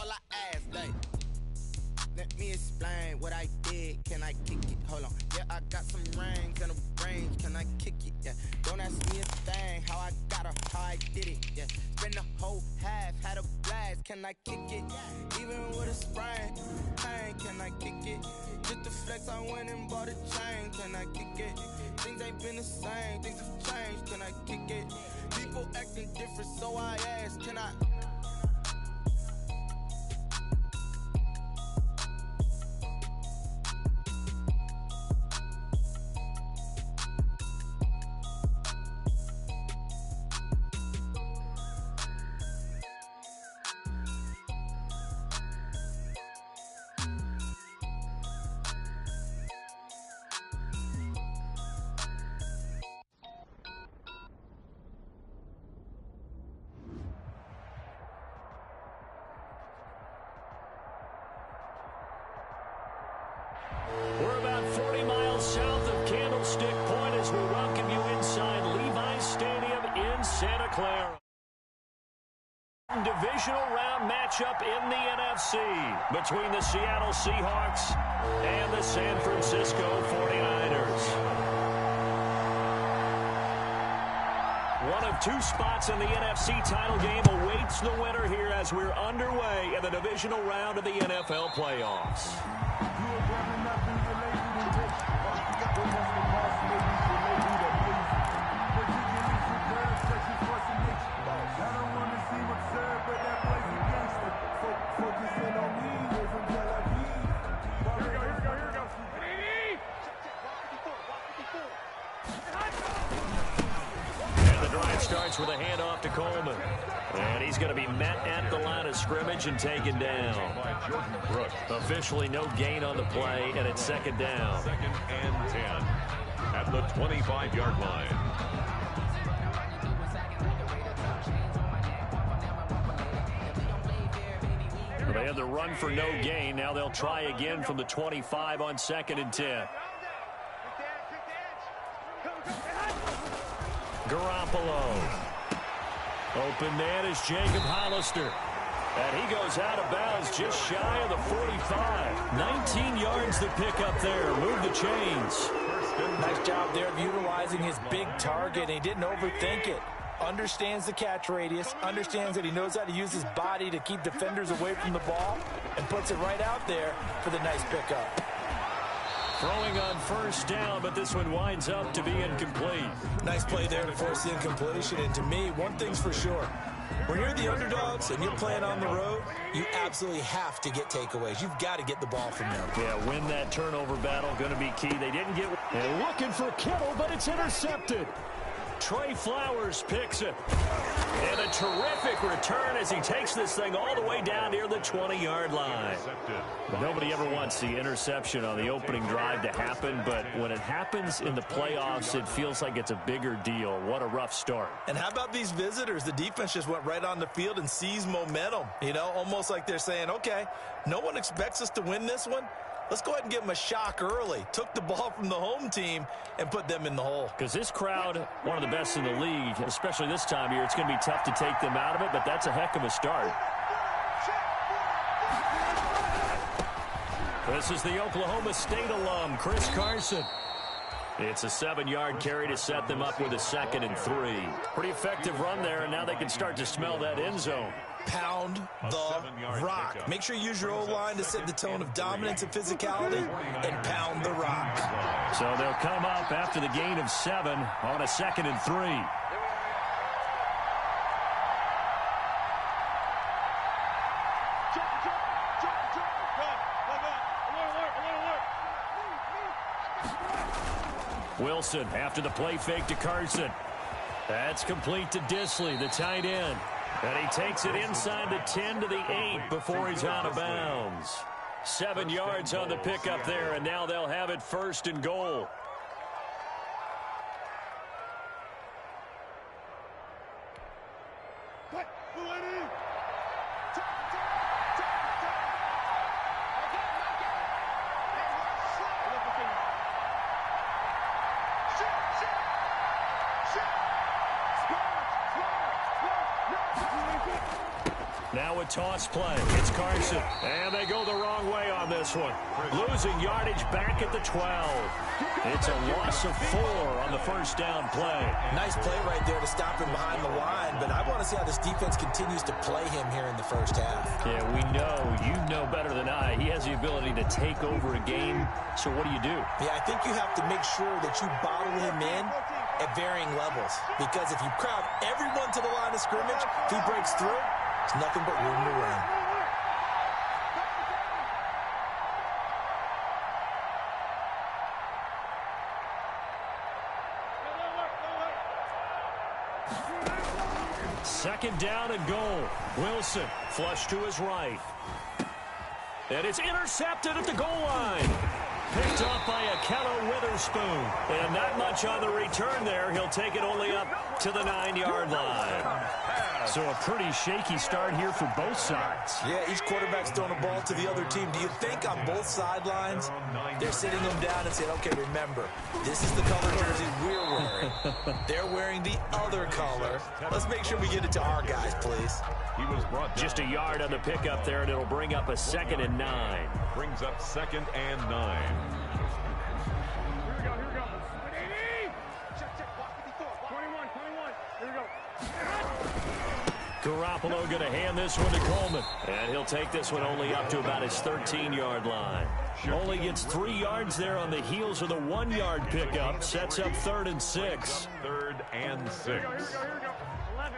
all I ask, like, let me explain what I did. Can I kick it? Hold on. Yeah, I got some rings and a range. Can I kick it? Yeah. Don't ask me a thing. How I got her, how I did it. Yeah. Spend the whole half, had a blast. Can I kick it? Even with a sprain. Pain, can I kick it? Just the flex, I went and bought a chain. Can I kick it? Things ain't been the same. Things have changed. Can I kick it? People acting different, so I ask, can I? We're about 40 miles south of Candlestick Point as we welcome you inside Levi's Stadium in Santa Clara. Divisional round matchup in the NFC between the Seattle Seahawks and the San Francisco 49ers. One of two spots in the NFC title game awaits the winner here as we're underway in the divisional round of the NFL playoffs. Starts with a handoff to Coleman. And he's going to be met at the line of scrimmage and taken down. Officially no gain on the play, and it's second down. 2nd and 10 at the 25-yard line. They had the run for no gain. Now they'll try again from the 25 on 2nd and 10. Garoppolo. Open man is Jacob Hollister. And he goes out of bounds just shy of the 45. 19 yards to pick up there. Move the chains. Nice job there of utilizing his big target. He didn't overthink it. Understands the catch radius. Understands that he knows how to use his body to keep defenders away from the ball. And puts it right out there for the nice pickup. Throwing on first down, but this one winds up to be incomplete. Nice play there to force the incompletion. And to me, one thing's for sure. When you're the underdogs and you're playing on the road, you absolutely have to get takeaways. You've got to get the ball from them. Yeah, win that turnover battle, going to be key. They didn't get... And looking for Kittle, but it's intercepted. Trey Flowers picks it. And a terrific return as he takes this thing all the way down near the 20-yard line. Nobody ever wants the interception on the opening drive to happen, but when it happens in the playoffs, it feels like it's a bigger deal. What a rough start. And how about these visitors? The defense just went right on the field and seized momentum. You know, almost like they're saying, okay, no one expects us to win this one. Let's go ahead and give them a shock early. Took the ball from the home team and put them in the hole. Because this crowd, one of the best in the league, especially this time of year, it's going to be tough to take them out of it, but that's a heck of a start. This is the Oklahoma State alum, Chris Carson. It's a 7-yard carry to set them up with a 2nd and 3. Pretty effective run there, and now they can start to smell that end zone. Pound the rock. Make sure you use your O-line to set the tone of dominance and physicality, and pound the rock. So they'll come up after the gain of 7 on a 2nd and 3. Wilson after the play fake to Carson. That's complete to Disley, the tight end. And he takes it inside the 10 to the 8 before he's out of bounds. 7 yards on the pickup there, and now they'll have it 1st and goal. Now a toss play. It's Carson. And they go the wrong way on this one. Losing yardage back at the 12. It's a loss of 4 on the first down play. Nice play right there to stop him behind the line, but I want to see how this defense continues to play him here in the first half. Yeah, we know. You know better than I. He has the ability to take over a game. So what do you do? Yeah, I think you have to make sure that you bottle him in at varying levels, because if you crowd everyone to the line of scrimmage, if he breaks through, it's nothing but room to run. Second down and goal. Wilson flush to his right. And it's intercepted at the goal line. Picked off by Akello Witherspoon. And not much on the return there. He'll take it only up to the 9-yard line. So a pretty shaky start here for both sides. Yeah, each quarterback's throwing a ball to the other team. Do you think on both sidelines they're sitting them down and saying, okay, remember, this is the color jersey we're wearing. They're wearing the other color. Let's make sure we get it to our guys, please. He was brought just a yard on the pickup there, and it'll bring up a 2nd and 9. Brings up 2nd and 9. Here we go. Check. Block 54. 21. Here we go. Garoppolo going to hand this one to Coleman. And he'll take this one only up to about his 13-yard line. Only gets 3 yards there on the heels of the 1-yard pickup. Sets up 3rd and 6. 3rd and 6. Here we go. 11.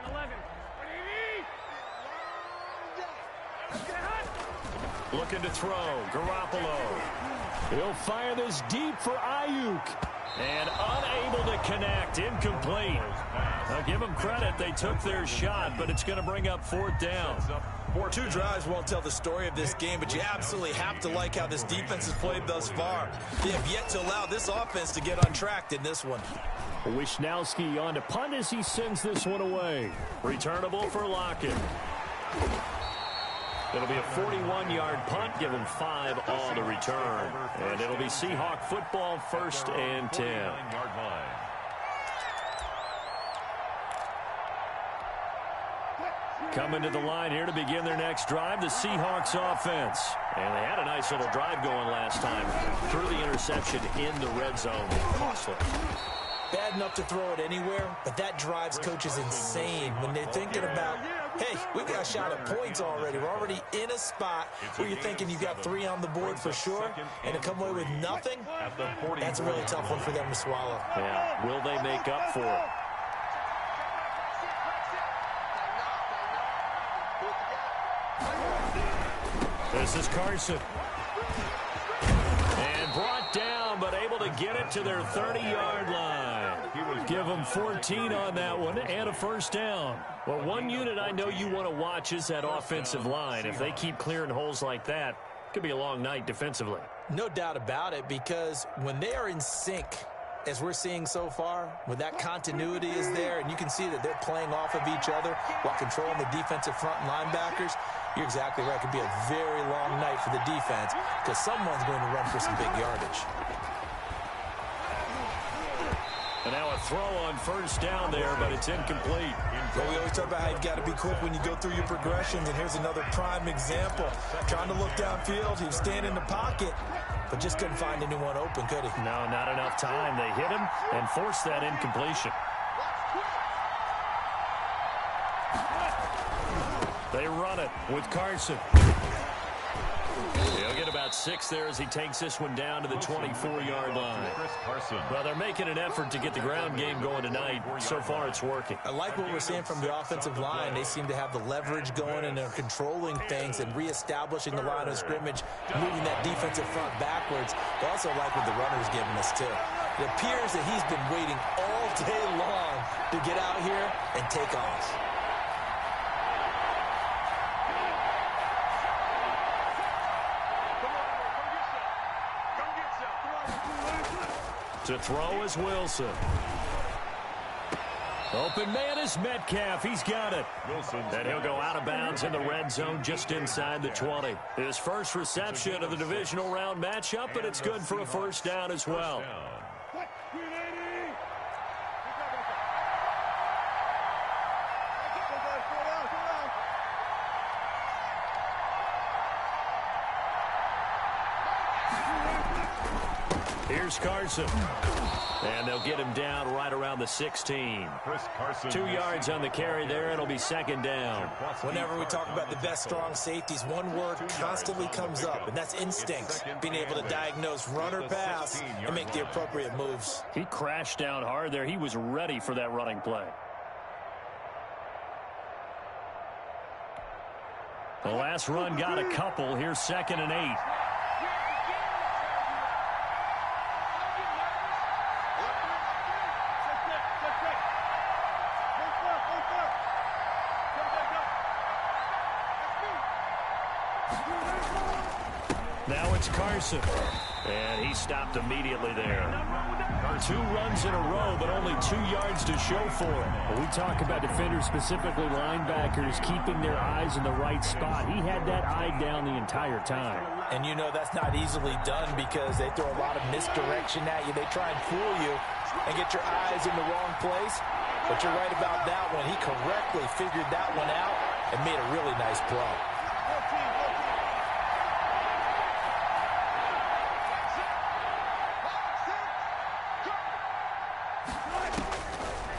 Looking to throw. Garoppolo. He'll fire this deep for Ayuk. And unable to connect. Incomplete. I'll give them credit. They took their shot, but it's going to bring up 4th down. 2 drives won't tell the story of this game, but you absolutely have to like how this defense has played thus far. They have yet to allow this offense to get untracked in this one. Wisnowski on to punt as he sends this one away. Returnable for Lockett. It'll be a 41-yard punt, give him 5 on the return. And it'll be Seahawk football, 1st and 10. Coming to the line here to begin their next drive, the Seahawks offense. And they had a nice little drive going last time. Threw the interception in the red zone. Costly. Bad enough to throw it anywhere, but that drives coaches insane when they're thinking about, hey, we got a shot at points already. We're already in a spot where you're thinking you got 3 on the board for sure, and to come away with nothing, that's a really tough one for them to swallow. Yeah, will they make up for it? This is Carson. And brought down, but able to get it to their 30-yard line. Give them 14 on that one and a 1st down. Well, one unit I know you want to watch is that offensive line. If they keep clearing holes like that, it could be a long night defensively. No doubt about it, because when they are in sync, as we're seeing so far, when that continuity is there, and you can see that they're playing off of each other while controlling the defensive front linebackers, you're exactly right. It could be a very long night for the defense because someone's going to run for some big yardage. And now a throw on 1st down there, but it's incomplete. Well, we always talk about how you've got to be quick when you go through your progressions, and here's another prime example. Trying to look downfield, he was standing in the pocket, but just couldn't find anyone open, could he? No, not enough time. They hit him and forced that incompletion. They run it with Carson. He'll get about 6 there as he takes this one down to the 24-yard line. Well, they're making an effort to get the ground game going tonight. So far, it's working. I like what we're seeing from the offensive line. They seem to have the leverage going, and they're controlling things and reestablishing the line of scrimmage, moving that defensive front backwards. They also like what the runner's giving us, too. It appears that he's been waiting all day long to get out here and take off. To throw is Wilson. Open man is Metcalf. He's got it. And he'll go out of bounds in the red zone just inside the 20. His first reception of the divisional round matchup, but it's good for a 1st down as well. Here's Carson. And they'll get him down right around the 16. 2 yards on the carry there. It'll be second down. Whenever we talk about the best strong safeties, one word constantly comes up, and that's instinct. Being able to diagnose run or pass and make the appropriate moves. He crashed down hard there. He was ready for that running play. The last run got a couple. Here's 2nd and 8. Now it's Carson. And he stopped immediately there. 2 runs in a row, but only 2 yards to show for it. When we talk about defenders, specifically linebackers, keeping their eyes in the right spot. He had that eye down the entire time. And you know that's not easily done because they throw a lot of misdirection at you. They try and fool you and get your eyes in the wrong place. But you're right about that one. He correctly figured that one out and made a really nice play.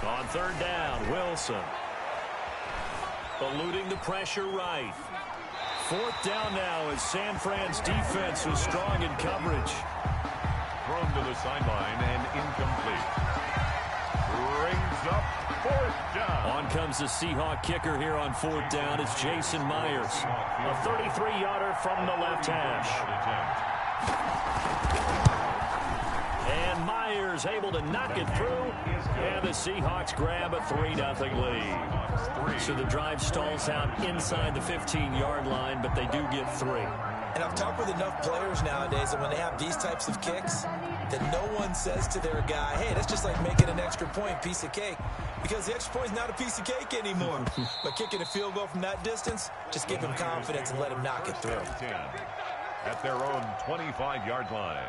On 3rd down, Wilson. Eluding the pressure right. 4th down now as San Fran's defense was strong in coverage. Thrown to the sideline and incomplete. Brings up 4th down. On comes the Seahawk kicker here on 4th down. It's Jason Myers. A 33-yarder from the left hash. And Myers able to knock it through. And the Seahawks grab a 3-0 lead. So the drive stalls out inside the 15-yard line, but they do get 3. And I've talked with enough players nowadays that when they have these types of kicks, that no one says to their guy, hey, that's just like making an extra point, piece of cake. Because the extra point is not a piece of cake anymore. But kicking a field goal from that distance, just give him confidence and let him knock it through. At their own 25-yard line.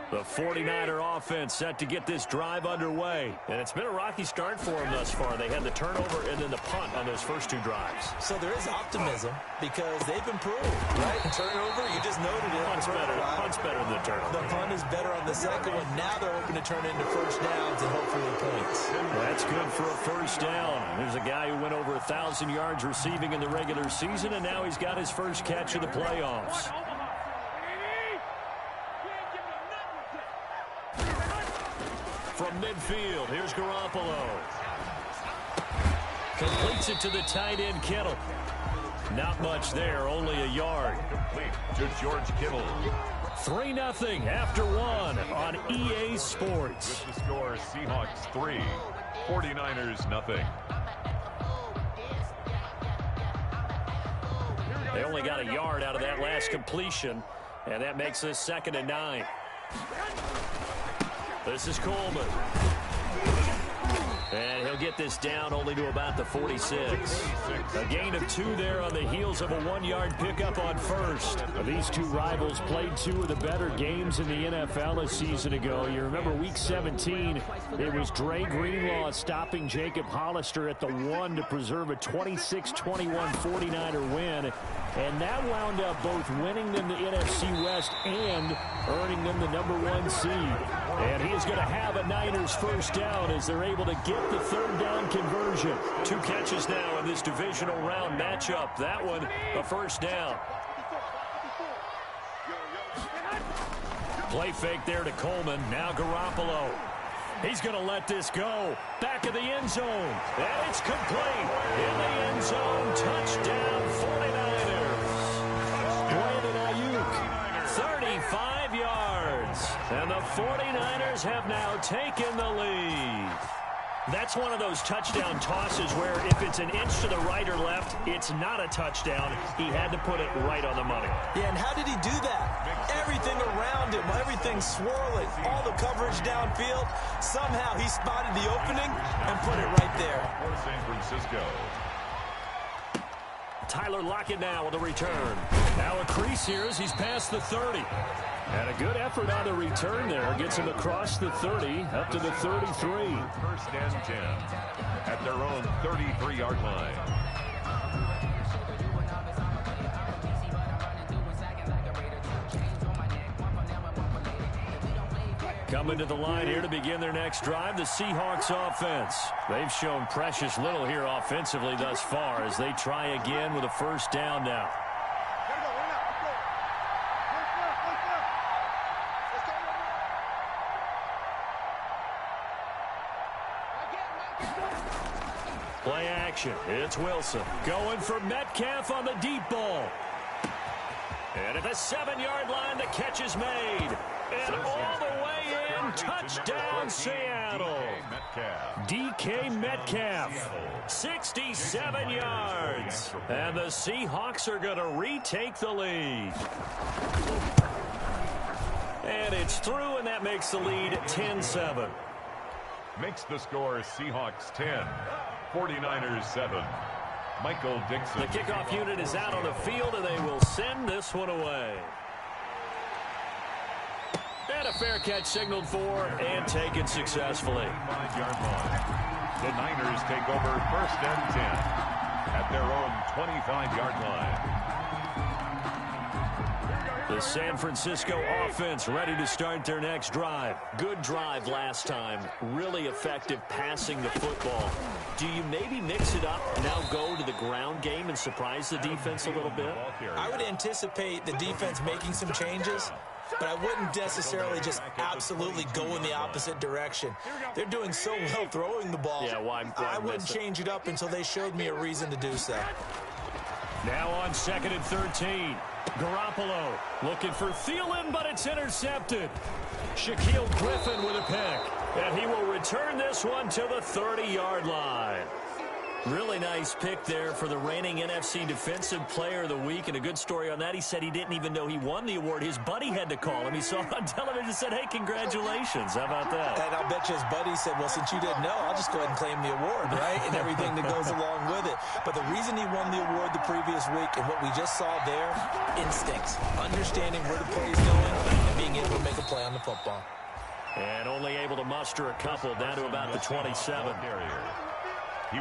The 49er offense set to get this drive underway. And it's been a rocky start for them thus far. They had the turnover and then the punt on those first 2 drives. So there is optimism because they've improved, right? Turnover, you just noted it. Punt's better than the turnover. The punt is better on the second one. Now they're hoping to turn it into first downs and hopefully points. That's good for a first down. There's a guy who went over 1,000 yards receiving in the regular season, and now he's got his first catch of the playoffs. From midfield, here's Garoppolo. Completes it to the tight end, Kittle. Not much there, only a yard. Complete to George Kittle. 3-0 after 1 on EA Sports. With the score, Seahawks 3, 49ers nothing. They only got a yard out of that last completion, and that makes this 2nd and 9. This is Coleman. And he'll get this down only to about the 46. A gain of 2 there on the heels of a 1-yard pickup on first. These 2 rivals played 2 of the better games in the NFL a season ago. You remember week 17, it was Dre Greenlaw stopping Jacob Hollister at the 1 to preserve a 26-21 49er win. And that wound up both winning them the NFC West and earning them the #1 seed. And he is going to have a Niners first down as they're able to get the 3rd down conversion. 2 catches now in this divisional round matchup. That one, a first down. Play fake there to Coleman. Now Garoppolo. He's going to let this go. Back of the end zone. And it's complete. In the end zone. Touchdown 49ers. Brandon Ayuk. 35 yards. And the 49ers have now taken the lead. That's one of those touchdown tosses where if it's an inch to the right or left, it's not a touchdown. He had to put it right on the money. Yeah, and how did he do that? Everything around him, everything swirling, all the coverage downfield. Somehow he spotted the opening and put it right there. For San Francisco. Tyler Lockett now with a return. Now a crease here as he's past the 30. And a good effort on the return there. Gets him across the 30 up to the 33. 1st and 10 at their own 33-yard line. Coming to the line here to begin their next drive, the Seahawks offense. They've shown precious little here offensively thus far as they try again with a first down now. Play action. It's Wilson going for Metcalf on the deep ball. And at the 7-yard line, the catch is made. And all the way in, touchdown Seattle. DK Metcalf, 67 yards. And the Seahawks are going to retake the lead. And it's through, and that makes the lead 10-7. Makes the score Seahawks 10, 49ers 7. Michael Dixon. The kickoff unit is out on the field, and they will send this one away. And a fair catch signaled for and taken successfully. 5-yard line. The Niners take over 1st and 10 at their own 25-yard line. The San Francisco offense ready to start their next drive. Good drive last time. Really effective passing the football. Do you maybe mix it up, now go to the ground game and surprise the defense a little bit? I would anticipate the defense making some changes, but I wouldn't necessarily just absolutely go in the opposite direction. They're doing so well throwing the ball. Yeah, why I wouldn't change it up until they showed me a reason to do so. Now on 2nd and 13. Garoppolo looking for Thielen, but it's intercepted. Shaquille Griffin with a pick, and he will return this one to the 30-yard line. Really nice pick there for the reigning NFC Defensive Player of the Week, and a good story on that. He said he didn't even know he won the award. His buddy had to call him. He saw it on television and said, hey, congratulations. How about that? And I'll bet you his buddy said, well, since you didn't know, I'll just go ahead and claim the award, right? And everything that goes along with it. But the reason he won the award the previous week and what we just saw there, instincts, understanding where the play is going and being able to make a play on the football. And only able to muster a couple down to about the 27.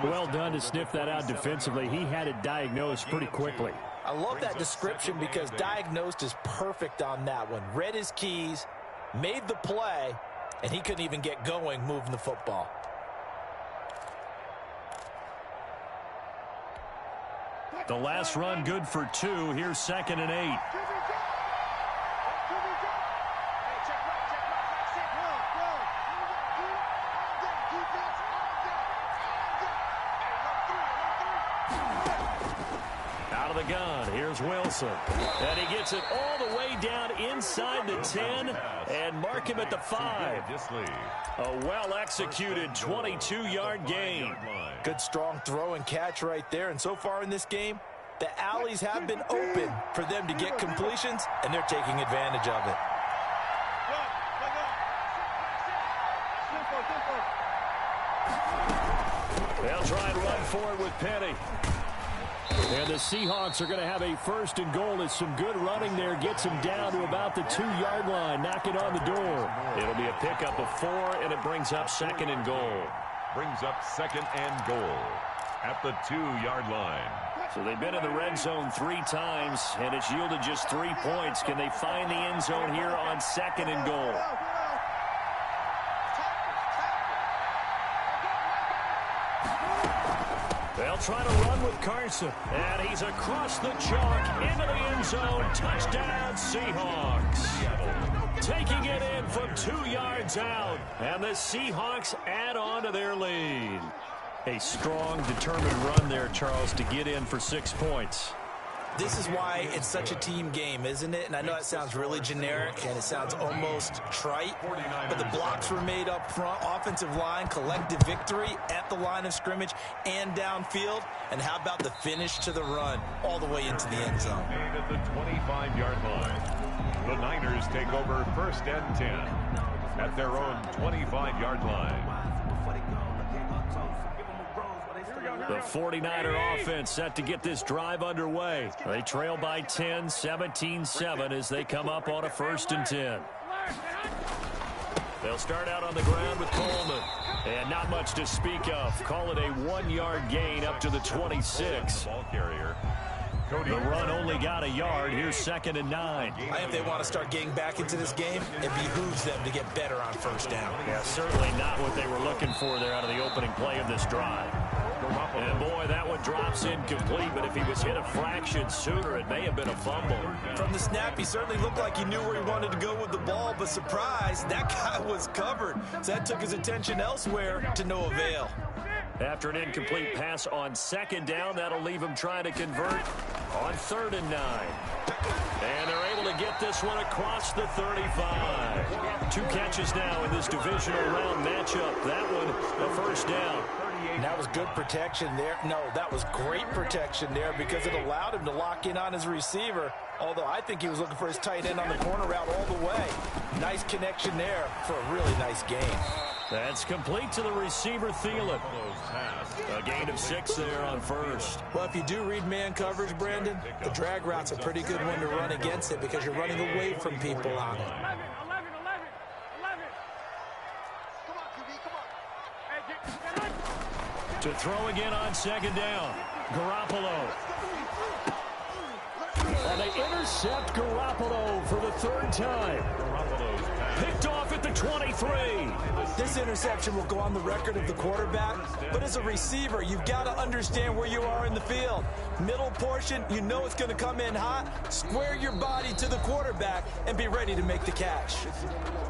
Well done to sniff that out defensively. He had it diagnosed pretty quickly. I love that description because diagnosed is perfect on that one. Read his keys, made the play, and he couldn't even get going moving the football. The last run good for 2. Here's 2nd and 8. Out of the gun, here's Wilson. And he gets it all the way down inside the 10 and mark him at the 5. A well-executed 22-yard gain. Good strong throw and catch right there. And so far in this game, the alleys have been open for them to get completions, and they're taking advantage of it. They'll try and run for it with Penny. And the Seahawks are going to have a 1st and goal as some good running there gets him down to about the 2-yard line, knocking on the door. It'll be a pickup of 4, and it brings up 2nd and goal. Brings up 2nd and goal at the 2-yard line. So they've been in the red zone 3 times, and it's yielded just 3 points. Can they find the end zone here on 2nd and goal? They'll try to run with Carson, and he's across the chalk into the end zone. Touchdown, Seahawks. Taking it in from 2 yards out, and the Seahawks add on to their lead. A strong, determined run there, Charles, to get in for 6 points. This is why it's such a team game, isn't it? And I know it sounds really generic and it sounds almost trite, but the blocks were made up front, offensive line, collective victory at the line of scrimmage and downfield. And how about the finish to the run all the way into the end zone? At the 25-yard line, the Niners take over 1st and 10 at their own 25-yard line. The 49er offense set to get this drive underway. They trail by 10, 17-7 as they come up on a 1st and 10. They'll start out on the ground with Coleman. And not much to speak of. Call it a 1-yard gain up to the 26. Ball carrier. The run only got a yard. Here's 2nd and 9. I think they want to start getting back into this game. It behooves them to get better on first down. Yeah, certainly not what they were looking for there out of the opening play of this drive. And boy, that one drops incomplete, but if he was hit a fraction sooner, it may have been a fumble. From the snap, he certainly looked like he knew where he wanted to go with the ball, but surprise, that guy was covered. So that took his attention elsewhere to no avail. After an incomplete pass on 2nd down, that'll leave him trying to convert on 3rd and 9. And they're able to get this one across the 35. 2 catches now in this divisional round matchup. That one, a first down. And that was good protection there. No, that was great protection there because it allowed him to lock in on his receiver, although I think he was looking for his tight end on the corner route all the way. Nice connection there for a really nice gain. That's complete to the receiver, Thielen. A gain of 6 there on 1st. Well, if you do read man coverage, Brandon, the drag route's a pretty good one to run against it because you're running away from people on it. 11. Come on, QB, come on. To throw again on 2nd down. Garoppolo. And they intercept Garoppolo for the 3rd time. Picked off at the 23. This interception will go on the record of the quarterback, but as a receiver, you've got to understand where you are in the field. Middle portion, you know it's going to come in hot. Square your body to the quarterback and be ready to make the catch.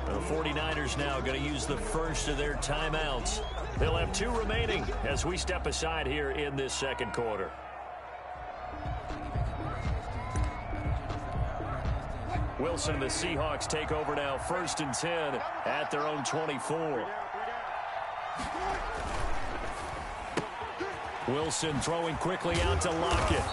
The 49ers now going to use the first of their timeouts. They'll have 2 remaining as we step aside here in this 2nd quarter. Wilson and the Seahawks take over now, 1st and 10 at their own 24. Wilson throwing quickly out to Lockett.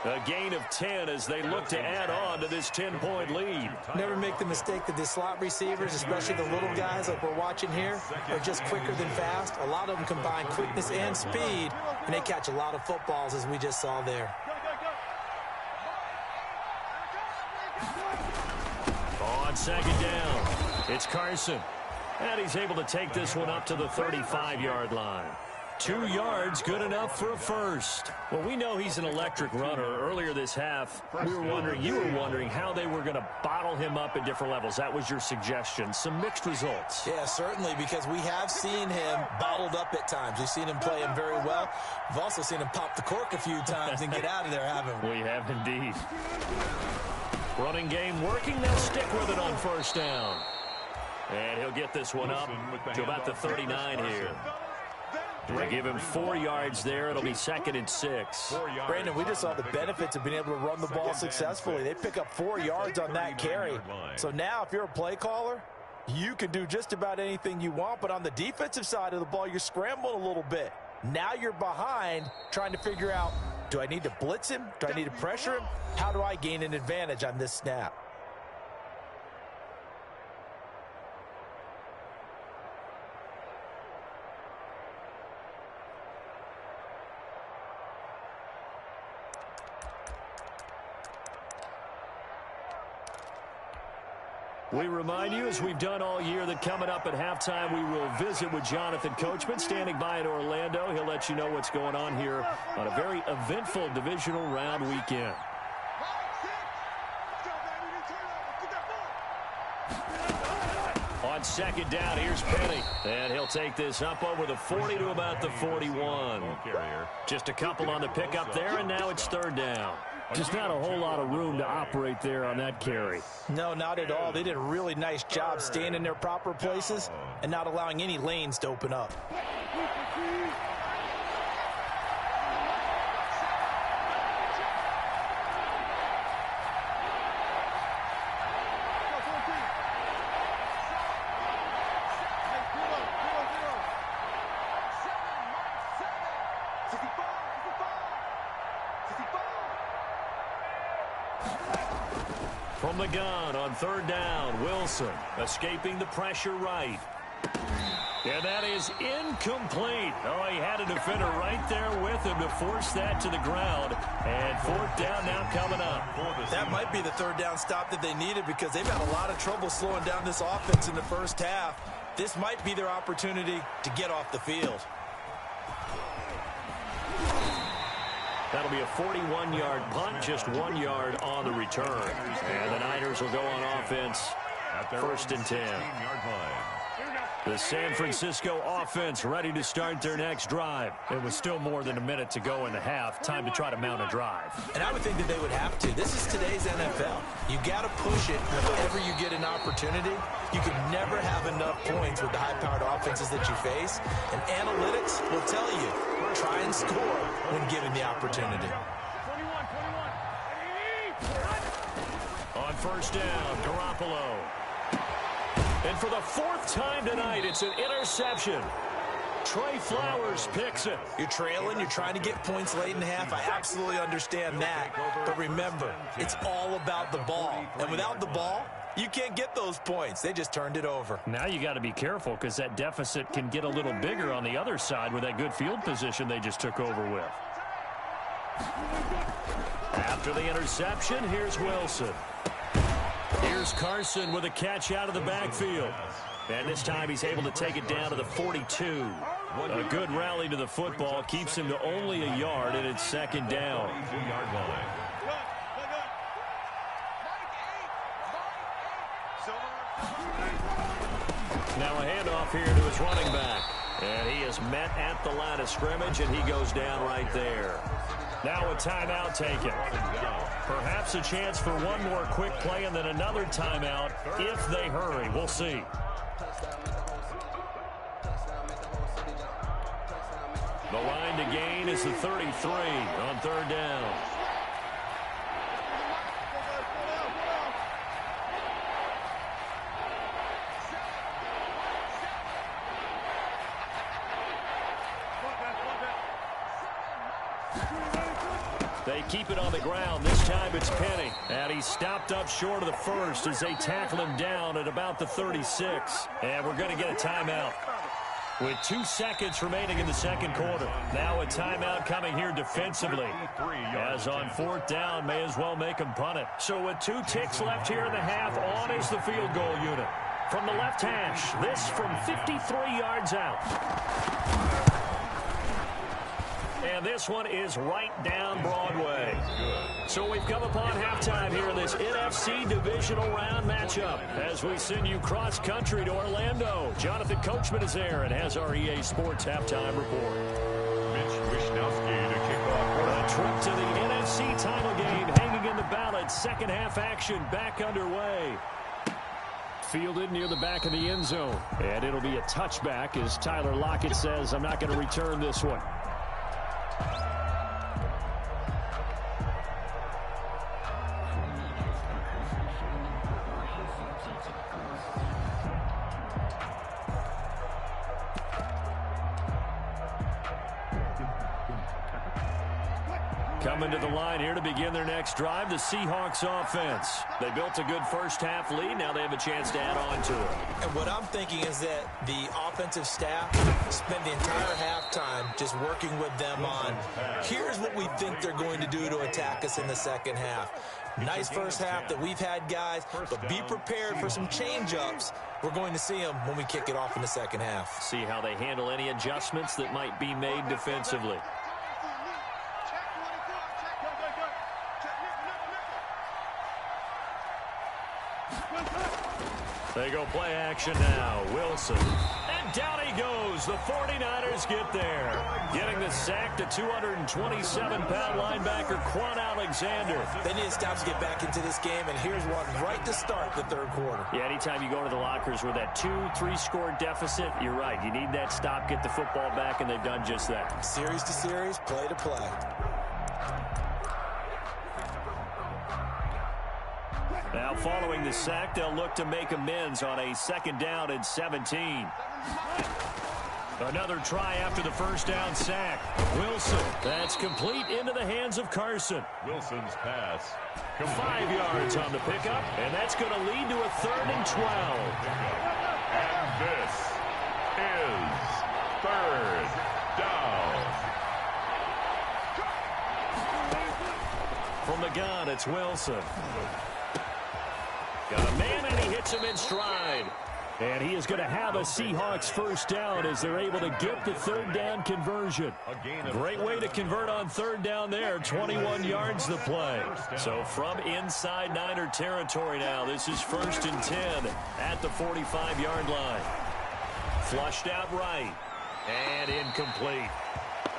A gain of 10 as they look to add on to this 10-point lead. Never make the mistake that the slot receivers, especially the little guys like we're watching here, are just quicker than fast. A lot of them combine quickness and speed, and they catch a lot of footballs as we just saw there. On 2nd down, it's Carson. And he's able to take this one up to the 35-yard line. 2 yards, good enough for a first. Well, we know he's an electric runner. Earlier this half, you were wondering how they were going to bottle him up at different levels. That was your suggestion. Some mixed results. Yeah, certainly, because we have seen him bottled up at times. We've seen him play him very well. We've also seen him pop the cork a few times and get out of there, haven't we? We have indeed. Running game working. They'll stick with it on 1st down. And he'll get this one up to about the 39 here. They give him 4 yards there. It'll be 2nd and 6. Brandon, we just saw the benefits of being able to run the ball successfully. They pick up 4 yards on that carry. So now if you're a play caller, you can do just about anything you want. But on the defensive side of the ball, you're scrambling a little bit. Now you're behind trying to figure out, do I need to blitz him? Do I need to pressure him? How do I gain an advantage on this snap? We remind you, as we've done all year, that coming up at halftime, we will visit with Jonathan Coachman, standing by in Orlando. He'll let you know what's going on here on a very eventful divisional round weekend. On 2nd down, here's Penny. And he'll take this up over the 40 to about the 41. Just a couple on the pickup there, and now it's 3rd down. Just not a whole lot of room to operate there on that carry. No, not at all. They did a really nice job staying in their proper places and not allowing any lanes to open up. From the gun on 3rd down, Wilson escaping the pressure right. And that is incomplete. Oh, he had a defender right there with him to force that to the ground. And 4th down now coming up. That might be the 3rd down stop that they needed because they've had a lot of trouble slowing down this offense in the first half. This might be their opportunity to get off the field. That'll be a 41-yard punt, just 1 yard on the return. And the Niners will go on offense, first and 10. The San Francisco offense ready to start their next drive. It was still more than a minute to go in the half. Time to try to mount a drive. And I would think that they would have to. This is today's NFL. You got to push it whenever you get an opportunity. You can never have enough points with the high-powered offenses that you face. And analytics will tell you, try and score when given the opportunity. On first down, Garoppolo. And for the fourth time tonight, it's an interception. Trey Flowers picks it. You're trailing. You're trying to get points late in the half. I absolutely understand that. But remember, it's all about the ball. And without the ball, you can't get those points. They just turned it over. Now you got to be careful because that deficit can get a little bigger on the other side with that good field position they just took over with. After the interception, here's Wilson. Here's Carson with a catch out of the backfield. And this time he's able to take it down to the 42. A good rally to the football keeps him to only a yard, and it's second down. Now a handoff here to his running back. And he is met at the line of scrimmage, and he goes down right there. Now a timeout taken. Perhaps a chance for one more quick play and then another timeout if they hurry. We'll see. The line to gain is the 33 on third down. They keep it on the ground. This time it's Penny. And he's stopped up short of the first as they tackle him down at about the 36. And we're going to get a timeout. With 2 seconds remaining in the second quarter. Now a timeout coming here defensively. As on fourth down, may as well make him punt it. So with 2 ticks left here in the half, on is the field goal unit. From the left hash, this from 53 yards out. And this one is right down Broadway. So we've come upon halftime here in this NFC Divisional Round matchup. As we send you cross-country to Orlando, Jonathan Coachman is there and has our EA Sports halftime report. Mitch Wishnowski to kick off. A trip to the NFC title game hanging in the balance. Second half action back underway. Fielded near the back of the end zone. And it'll be a touchback as Tyler Lockett says, I'm not going to return this one. Coming to the line here to begin their next drive, the Seahawks offense. They built a good first half lead. Now they have a chance to add on to it. And what I'm thinking is that the offensive staff spent the entire halftime just working with them on, here's what we think they're going to do to attack us in the second half. Nice first half that we've had, guys, but be prepared for some change-ups. We're going to see them when we kick it off in the second half. See how they handle any adjustments that might be made defensively. They go play action now. Wilson. And down he goes. The 49ers get there. Getting the sack to 227-pound linebacker Quan Alexander. They need to stop to get back into this game, and here's one right to start the third quarter. Yeah, anytime you go to the lockers with that 2-3 score deficit, you're right. You need that stop, get the football back, and they've done just that. Series to series, play to play. Now following the sack, they'll look to make amends on a second down and 17. Another try after the first down sack. Wilson, that's complete into the hands of Carson. Wilson's pass. 5 yards on the pickup, and that's going to lead to a 3rd and 12. And this is third down. From the gun, it's Wilson. Got a man, and he hits him in stride. And he is going to have a Seahawks first down as they're able to get the third down conversion. Great way to convert on third down there. 21 yards the play. So from inside Niner territory now, this is 1st and 10 at the 45-yard line. Flushed out right and incomplete.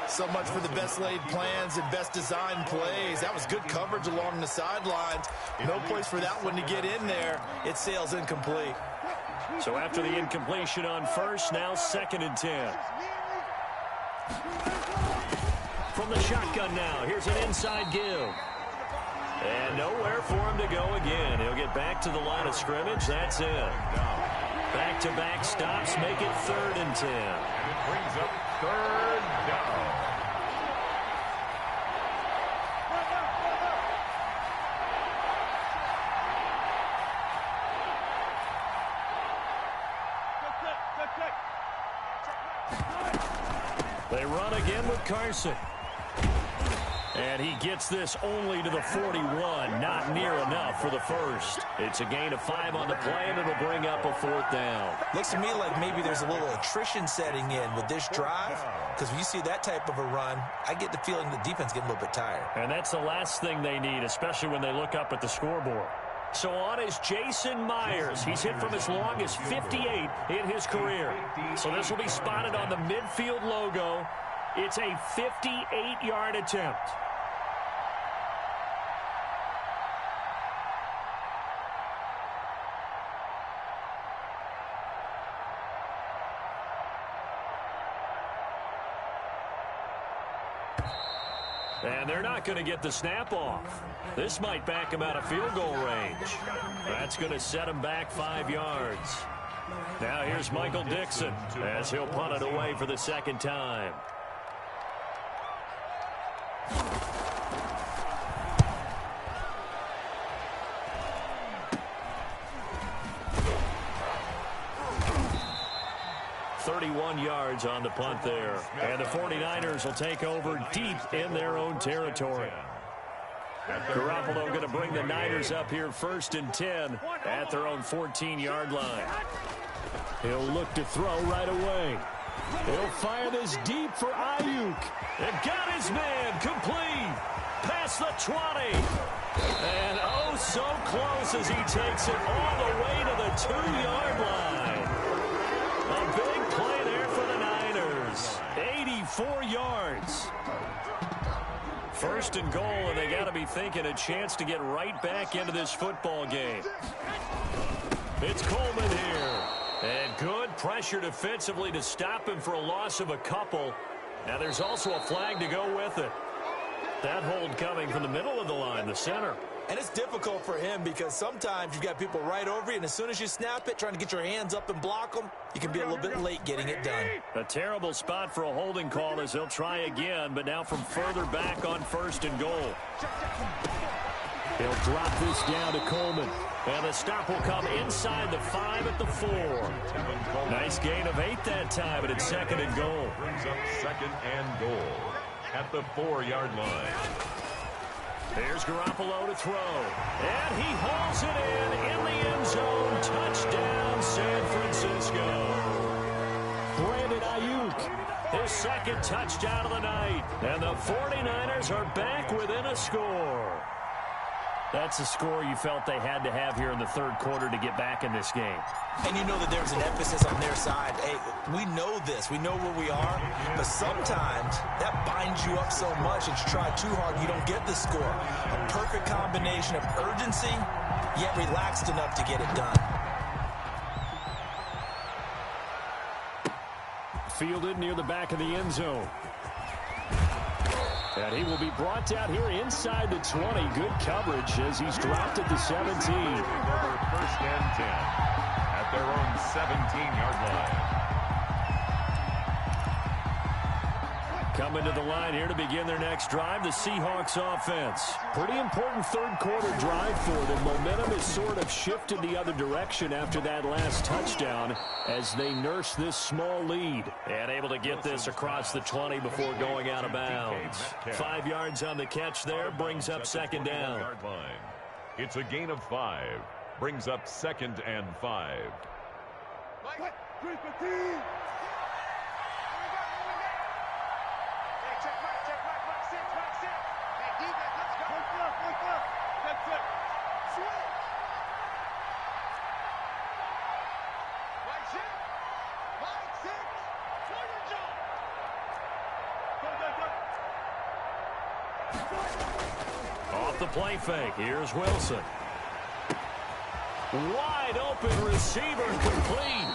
So much for the best laid plans and best designed plays. That was good coverage along the sidelines. No place for that one to get in there. It sails incomplete. So after the incompletion on first, now 2nd and 10. From the shotgun now, here's an inside give. And nowhere for him to go again. He'll get back to the line of scrimmage. That's it. Back-to-back stops make it 3rd and 10. And it brings up 3rd down. They run again with Carson. And he gets this only to the 41. Not near enough for the first. It's a gain of 5 on the play, and it'll bring up a 4th down. Looks to me like maybe there's a little attrition setting in with this drive. Because when you see that type of a run, I get the feeling the defense getting a little bit tired. And that's the last thing they need, especially when they look up at the scoreboard. So on is Jason Myers. He's hit from as long as 58 in his career. So this will be spotted on the midfield logo. It's a 58-yard attempt. And they're not going to get the snap off. This might back him out of field goal range. That's going to set him back 5 yards. Now here's Michael Dixon as he'll punt it away for the 2nd time. Yards on the punt there. And the 49ers will take over deep in their own territory. Garoppolo going to bring the Niners up here 1st and 10 at their own 14-yard line. He'll look to throw right away. He'll fire this deep for Ayuk. And got his man complete. Past the 20. And oh, so close as he takes it all the way to the 2-yard line. A big play there for the Niners. 84 yards. 1st and goal, and they got to be thinking a chance to get right back into this football game. It's Coleman here. And good pressure defensively to stop him for a loss of a couple. Now there's also a flag to go with it. That hold coming from the middle of the line, the center. And it's difficult for him because sometimes you've got people right over you, and as soon as you snap it, trying to get your hands up and block them, you can be a little bit late getting it done. A terrible spot for a holding call as they'll try again, but now from further back on 1st and goal. They'll drop this down to Coleman. And the stop will come inside the 5 at the 4. Nice gain of 8 that time, and it's 2nd and goal. Brings up 2nd and goal at the 4-yard line. There's Garoppolo to throw. And he hauls it in the end zone. Touchdown, San Francisco. Brandon Ayuk. His 2nd touchdown of the night. And the 49ers are back within a score. That's a score you felt they had to have here in the 3rd quarter to get back in this game. And you know that there's an emphasis on their side. Hey, we know this. We know where we are. But sometimes that binds you up so much that you try too hard and you don't get the score. A perfect combination of urgency, yet relaxed enough to get it done. Fielded near the back of the end zone. And he will be brought down here inside the 20. Good coverage as he's dropped at the 17. 1st and 10 at their own 17-yard line. Coming to the line here to begin their next drive, the Seahawks offense. Pretty important 3rd quarter drive for them. Momentum has sort of shifted the other direction after that last touchdown as they nurse this small lead. And able to get this across the 20 before going out of bounds. 5 yards on the catch there, brings up 2nd down. It's a gain of 5, brings up 2nd and 5. Off the play fake. Here's Wilson. Wide open receiver, complete.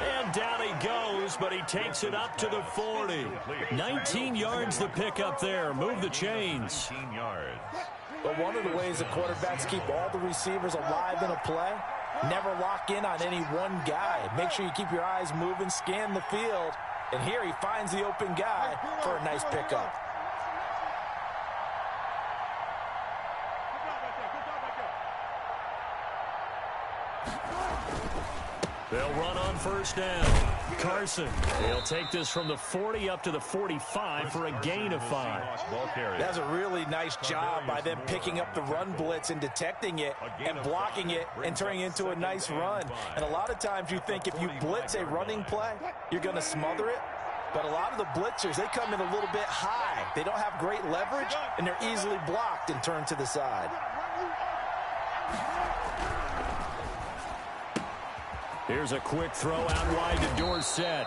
And down he goes, but he takes it up to the 40. 19 yards the pick up there. Move the chains. 19 yards. But one of the ways the quarterbacks keep all the receivers alive in a play, never lock in on any one guy. Make sure you keep your eyes moving, scan the field. And here he finds the open guy for a nice pickup. They'll run on first down. Carson, he'll take this from the 40 up to the 45 for a gain of 5. That's a really nice job by them picking up the run blitz and detecting it and blocking it and turning it into a nice run. And a lot of times you think if you blitz a running play, you're going to smother it. But a lot of the blitzers, they come in a little bit high. They don't have great leverage, and they're easily blocked and turned to the side. Here's a quick throw out wide to Dorsett.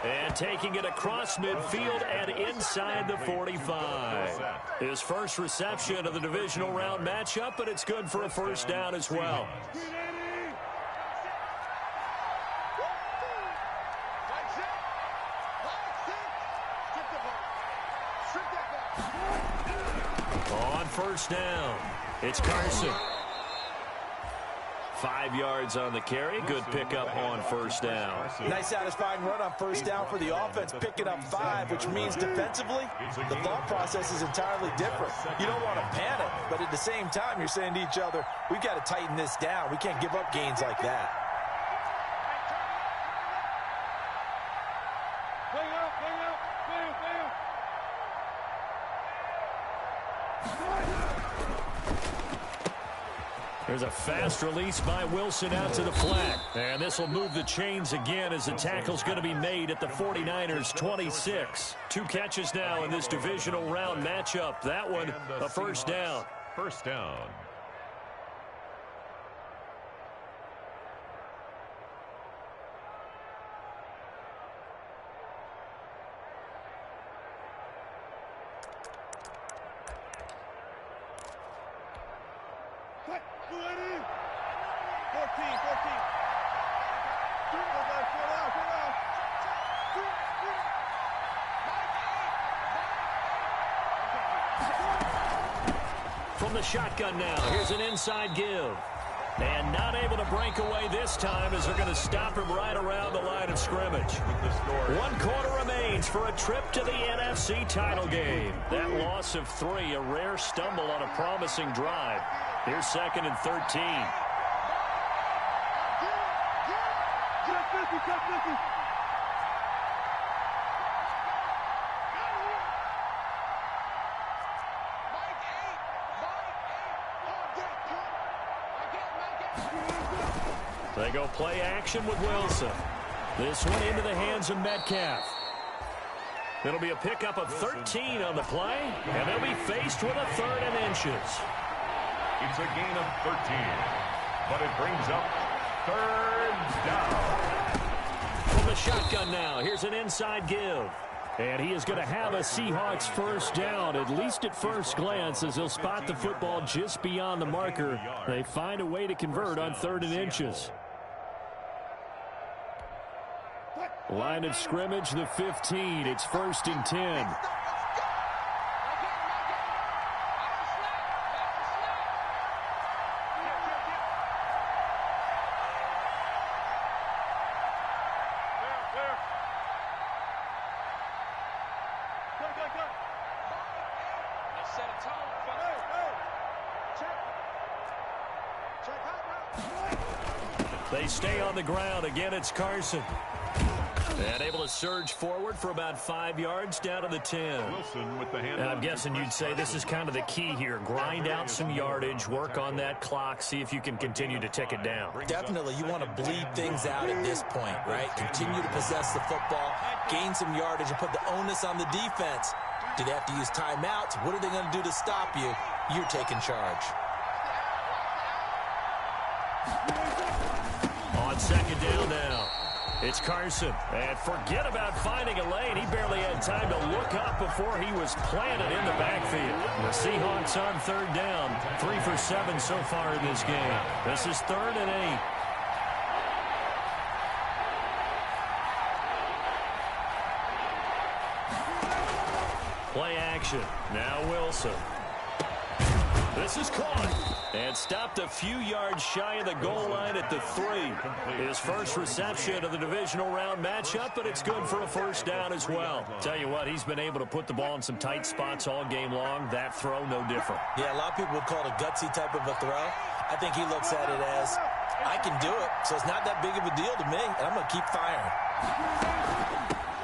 And taking it across midfield and inside the 45. His first reception of the divisional round matchup, but it's good for a first down as well. On first down, it's Carson. 5 yards on the carry. Good pickup on first down. Nice satisfying run on first down for the offense, picking up 5, which means defensively, the thought process is entirely different. You don't want to panic, but at the same time, you're saying to each other, we've got to tighten this down. We can't give up gains like that. There's a fast release by Wilson out to the flat. And this will move the chains again as the tackle's going to be made at the 49ers 26. 2 catches now in this divisional round matchup. That one, a first down. First down. From the shotgun now, here's an inside give. And not able to break away this time as they're going to stop him right around the line of scrimmage. 1 quarter remains for a trip to the NFC title game. That loss of 3, a rare stumble on a promising drive. Here's 2nd and 13. They go play action with Wilson. This one into the hands of Metcalf. It'll be a pickup of 13 on the play, and they'll be faced with a 3rd and inches. It's a gain of 13, but it brings up 3rd down. From the shotgun now, here's an inside give. And he is going to have a Seahawks first down, at least at first glance, as he'll spot the football just beyond the marker. They find a way to convert on 3rd and inches. Line of scrimmage, the 15. It's 1st and 10. They stay on the ground. Again, it's Carson. And able to surge forward for about 5 yards down to the 10. Wilson with the hand. And I'm guessing you'd say this is kind of the key here. Grind out some yardage, work on that clock, see if you can continue to tick it down. Definitely, you want to bleed things out at this point, right? Continue to possess the football, gain some yardage, and put the onus on the defense. Do they have to use timeouts? What are they going to do to stop you? You're taking charge. On second down now, it's Carson. And forget about finding a lane. He barely had time to look up before he was planted in the backfield. The Seahawks on third down. 3 for 7 so far in this game. This is 3rd and 8. Play action. Now Wilson. This is caught. And stopped a few yards shy of the goal line at the 3. His first reception of the divisional round matchup, but it's good for a first down as well. Tell you what, he's been able to put the ball in some tight spots all game long. That throw, no different. Yeah, a lot of people would call it a gutsy type of a throw. I think he looks at it as, I can do it, so it's not that big of a deal to me, and I'm going to keep firing.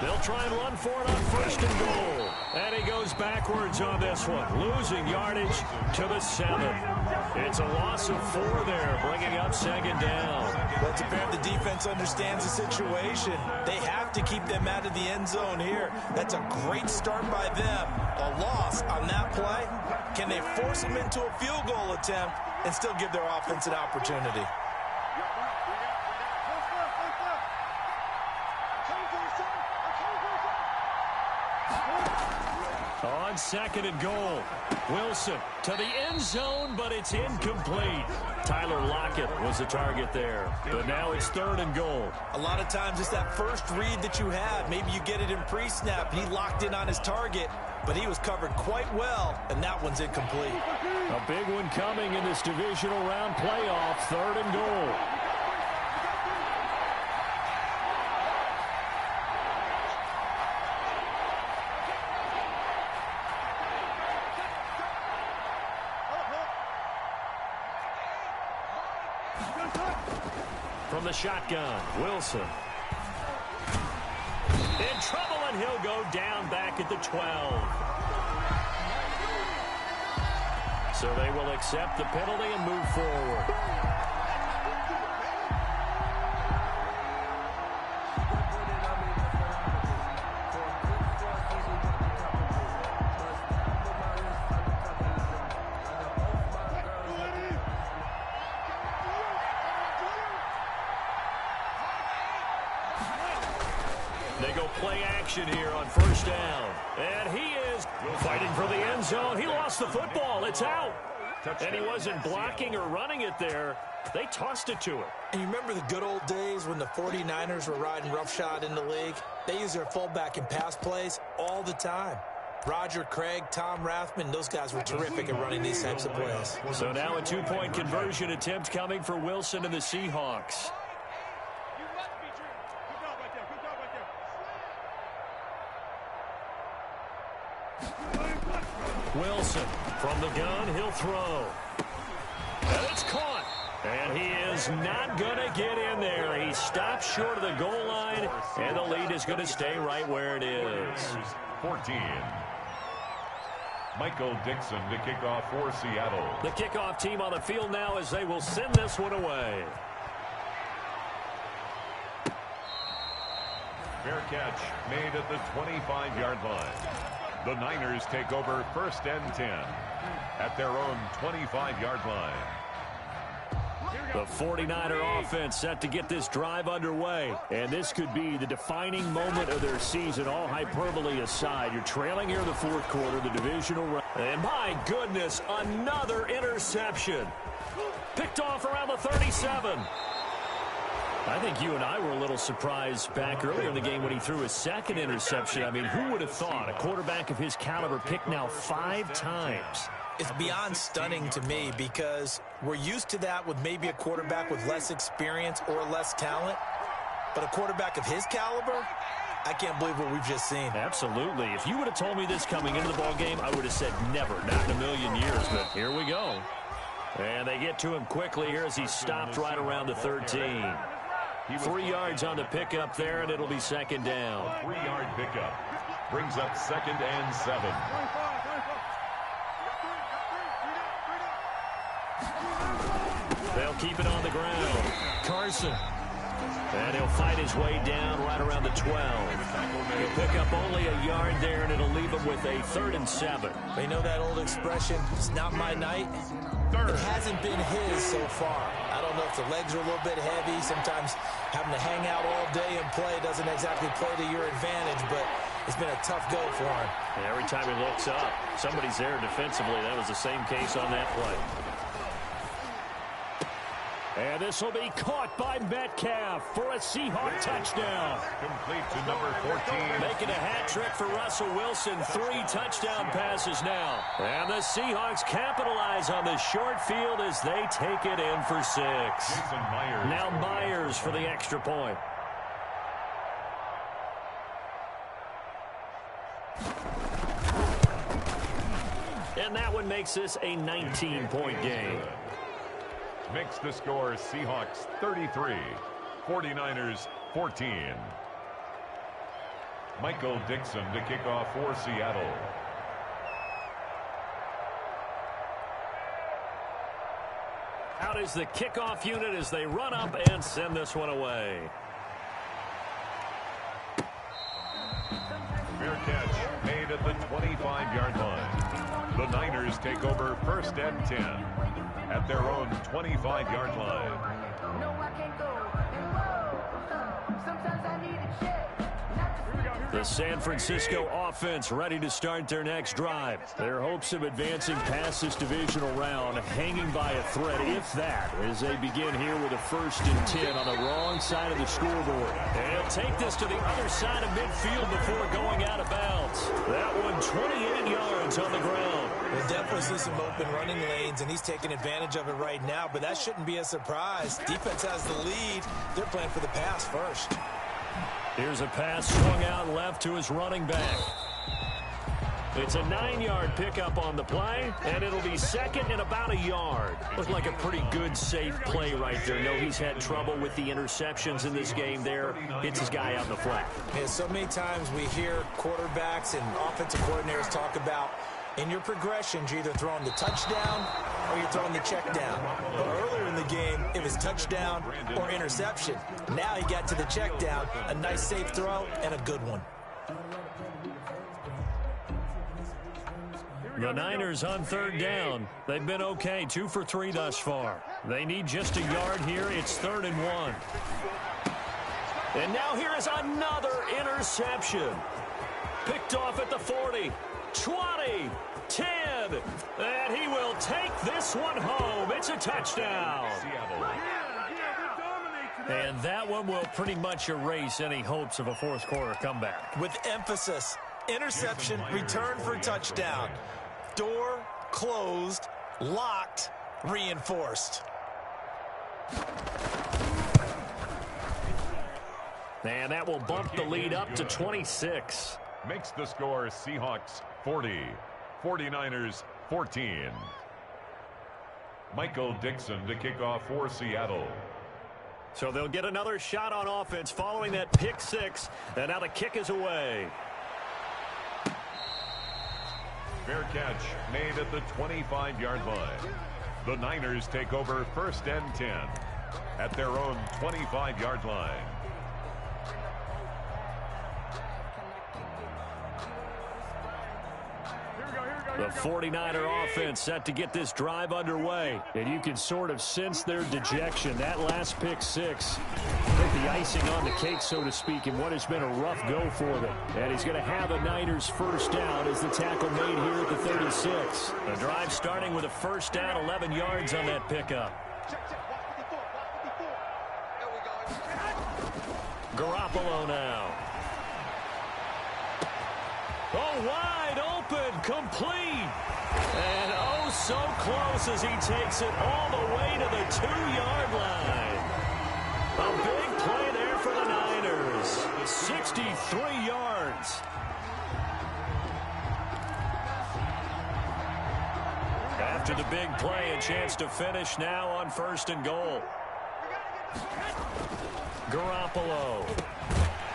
They'll try and run for it on 1st and goal. And he goes backwards on this one, losing yardage to the 7. It's a loss of 4 there, bringing up 2nd down. Well, it's apparent the defense understands the situation. They have to keep them out of the end zone here. That's a great start by them. A loss on that play. Can they force them into a field goal attempt and still give their offense an opportunity? On 2nd and goal, Wilson to the end zone, but it's incomplete. Tyler Lockett was the target there, but now it's 3rd and goal. A lot of times it's that first read that you have. Maybe you get it in pre-snap. He locked in on his target, but he was covered quite well, and that one's incomplete. A big one coming in this divisional round playoff, 3rd and goal. From the shotgun, Wilson. In trouble, and he'll go down back at the 12. So they will accept the penalty and move forward. They go play action here on 1st down. And he is fighting for the end zone. He lost the football. It's out. And he wasn't blocking or running it there. They tossed it to him. And you remember the good old days when the 49ers were riding roughshod in the league? They used their fullback in pass plays all the time. Roger Craig, Tom Rathman, those guys were terrific at running these types of plays. So now a 2-point conversion attempt coming for Wilson and the Seahawks. Wilson from the gun, he'll throw. And it's caught. And he is not going to get in there. He stops short of the goal line, and the lead is going to stay right where it is. 14. Michael Dixon to kick off for Seattle. The kickoff team on the field now as they will send this one away. Fair catch made at the 25-yard line. The Niners take over 1st and 10 at their own 25-yard line. The 49er offense set to get this drive underway. And this could be the defining moment of their season, all hyperbole aside. You're trailing here in the 4th quarter, the divisional round. And my goodness, another interception. Picked off around the 37. I think you and I were a little surprised back earlier in the game when he threw his 2nd interception. I mean, who would have thought a quarterback of his caliber picked now 5 times? It's beyond stunning to me because we're used to that with maybe a quarterback with less experience or less talent. But a quarterback of his caliber, I can't believe what we've just seen. Absolutely. If you would have told me this coming into the ballgame, I would have said never, not in a million years. But here we go. And they get to him quickly here as he stopped right around the 13. 3 yards on the pickup there, and it'll be second down. A 3-yard pickup brings up 2nd and 7. They'll keep it on the ground. Carson. And he'll fight his way down right around the 12. He'll pick up only a yard there, and it'll leave him with a 3rd and 7. They know that old expression, it's not my night. It hasn't been his so far. I don't know if the legs are a little bit heavy. Sometimes having to hang out all day and play doesn't exactly play to your advantage, but it's been a tough go for him. And every time he looks up, somebody's there defensively. That was the same case on that play. And this will be caught by Metcalf for a Seahawk touchdown. Complete to number 14. Making a hat trick for Russell Wilson. 3 touchdown passes now. And the Seahawks capitalize on the short field as they take it in for 6. Now Myers for the extra point. And that one makes this a 19-point game. Makes the score Seahawks 33, 49ers 14. Michael Dixon to kick off for Seattle. Out is the kickoff unit as they run up and send this one away. Fair catch made at the 25-yard line. The Niners take over 1st and 10 at their own 25-yard line. The San Francisco offense ready to start their next drive. Their hopes of advancing past this divisional round hanging by a thread, if that, as they begin here with a 1st and 10 on the wrong side of the scoreboard. They'll take this to the other side of midfield before going out of bounds. That one 28 yards on the ground. We'll definitely see some open running lanes, and he's taking advantage of it right now, but that shouldn't be a surprise. Defense has the lead. They're playing for the pass first. Here's a pass swung out left to his running back. It's a 9-yard pickup on the play, and it'll be 2nd and about a yard. Looked like a pretty good, safe play right there. No, he's had trouble with the interceptions in this game there. Hits his guy out in the flat. Yeah, so many times we hear quarterbacks and offensive coordinators talk about in your progressions, you're either throwing the touchdown or you're throwing the check down. But earlier in the game, it was touchdown or interception. Now he got to the check down, a nice safe throw, and a good one. The Niners on 3rd down. They've been okay, 2 for 3 thus far. They need just a yard here. It's 3rd and 1. And now here is another interception. Picked off at the 40, 20, 10, and he will take this one home. It's a touchdown. And that one will pretty much erase any hopes of a 4th quarter comeback. With emphasis, interception, return for touchdown. Door closed, locked, reinforced. And that will bump the lead up to 26. Makes the score Seahawks 40, 49ers 14. Michael Dixon to kick off for Seattle. So they'll get another shot on offense following that pick 6, and now the kick is away. Fair catch made at the 25-yard line. The Niners take over 1st and 10 at their own 25-yard line. The 49er offense set to get this drive underway. And you can sort of sense their dejection. That last pick 6, I think the icing on the cake, so to speak, in what has been a rough go for them. And he's going to have a Niners 1st down as the tackle made here at the 36. The drive starting with a 1st down, 11 yards on that pickup. Garoppolo now. Oh, wide open, complete. And oh, so close as he takes it all the way to the 2-yard line. A big play there for the Niners. 63 yards. After the big play, a chance to finish now on 1st and goal. Garoppolo.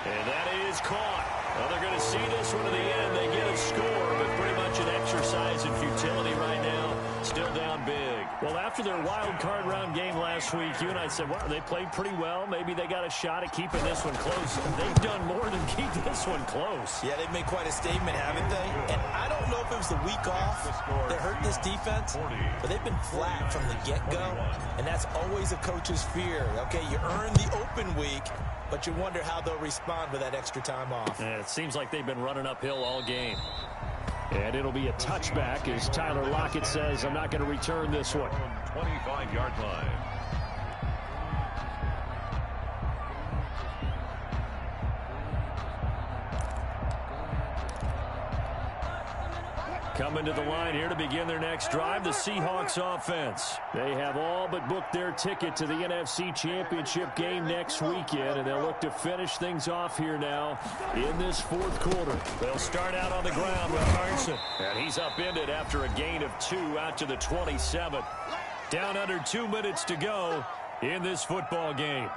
And that is caught. Well, they're going to see this one to the end. They get a score, but pretty much an exercise in futility right now. Still down big. Well, after their wild card round game last week, you and I said, well, they played pretty well. Maybe they got a shot at keeping this one close. They've done more than keep this one close. Yeah, they've made quite a statement, haven't they? And I don't know if it was the week off that hurt this defense, but they've been flat from the get-go, and that's always a coach's fear. Okay, you earn the open week, but you wonder how they'll respond with that extra time off. And it seems like they've been running uphill all game. And it'll be a touchback as Tyler Lockett says, I'm not going to return this one. 25-yard line. Coming to the line here to begin their next drive, the Seahawks offense. They have all but booked their ticket to the NFC Championship game next weekend, and they'll look to finish things off here now in this fourth quarter. They'll start out on the ground with Carson. And he's upended after a gain of 2 out to the 27. Down under 2 minutes to go in this football game.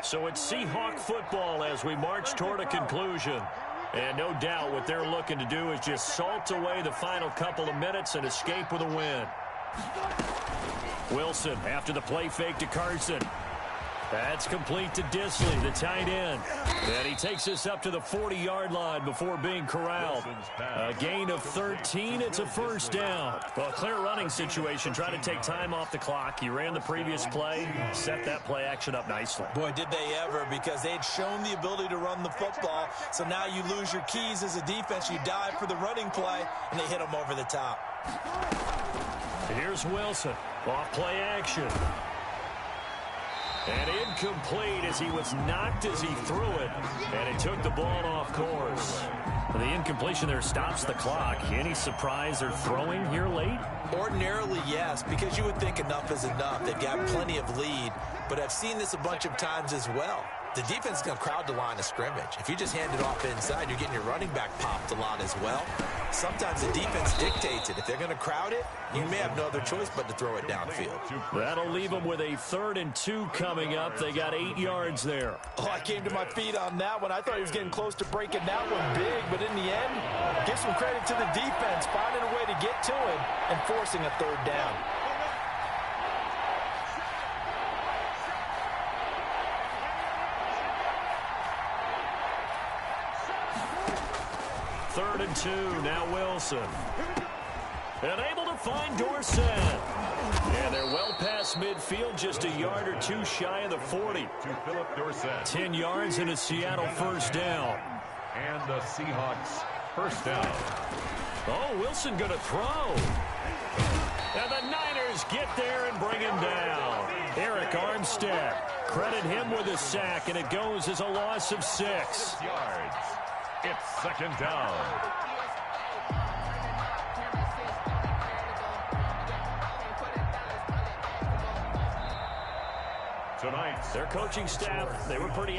So it's Seahawk football as we march toward a conclusion. And no doubt what they're looking to do is just salt away the final couple of minutes and escape with a win. Wilson after the play fake to Carson. That's complete to Disley, the tight end. And he takes us up to the 40-yard line before being corralled. A gain of 13. It's a first down. Well, a clear running situation. Try to take time off the clock. He ran the previous play, set that play action up nicely. Boy, did they ever, because they had shown the ability to run the football. So now you lose your keys as a defense. You dive for the running play, and they hit them over the top. Here's Wilson. Off play action. And incomplete as he was knocked as he threw it. And it took the ball off course. The incompletion there stops the clock. Any surprise they're throwing here late? Ordinarily, yes, because you would think enough is enough. They've got plenty of lead. But I've seen this a bunch of times as well. The defense is going to crowd the line of scrimmage. If you just hand it off inside, you're getting your running back popped a lot as well. Sometimes the defense dictates it. If they're going to crowd it, you may have no other choice but to throw it downfield. That'll leave them with a 3rd and 2 coming up. They got 8 yards there. Oh, I came to my feet on that one. I thought he was getting close to breaking that one big, but in the end, give some credit to the defense, finding a way to get to him and forcing a 3rd down. Third and 2, now Wilson. And able to find Dorsett. And they're well past midfield, just a yard or 2 shy of the 40. To Philip Dorsett. 10 yards and a Seattle first down. And the Seahawks first down. Oh, Wilson going to throw. And the Niners get there and bring him down. Eric Armstead. Credit him with a sack, and it goes as a loss of 6. 6 yards. It's 2nd down. Tonight, their coaching staff, they were pretty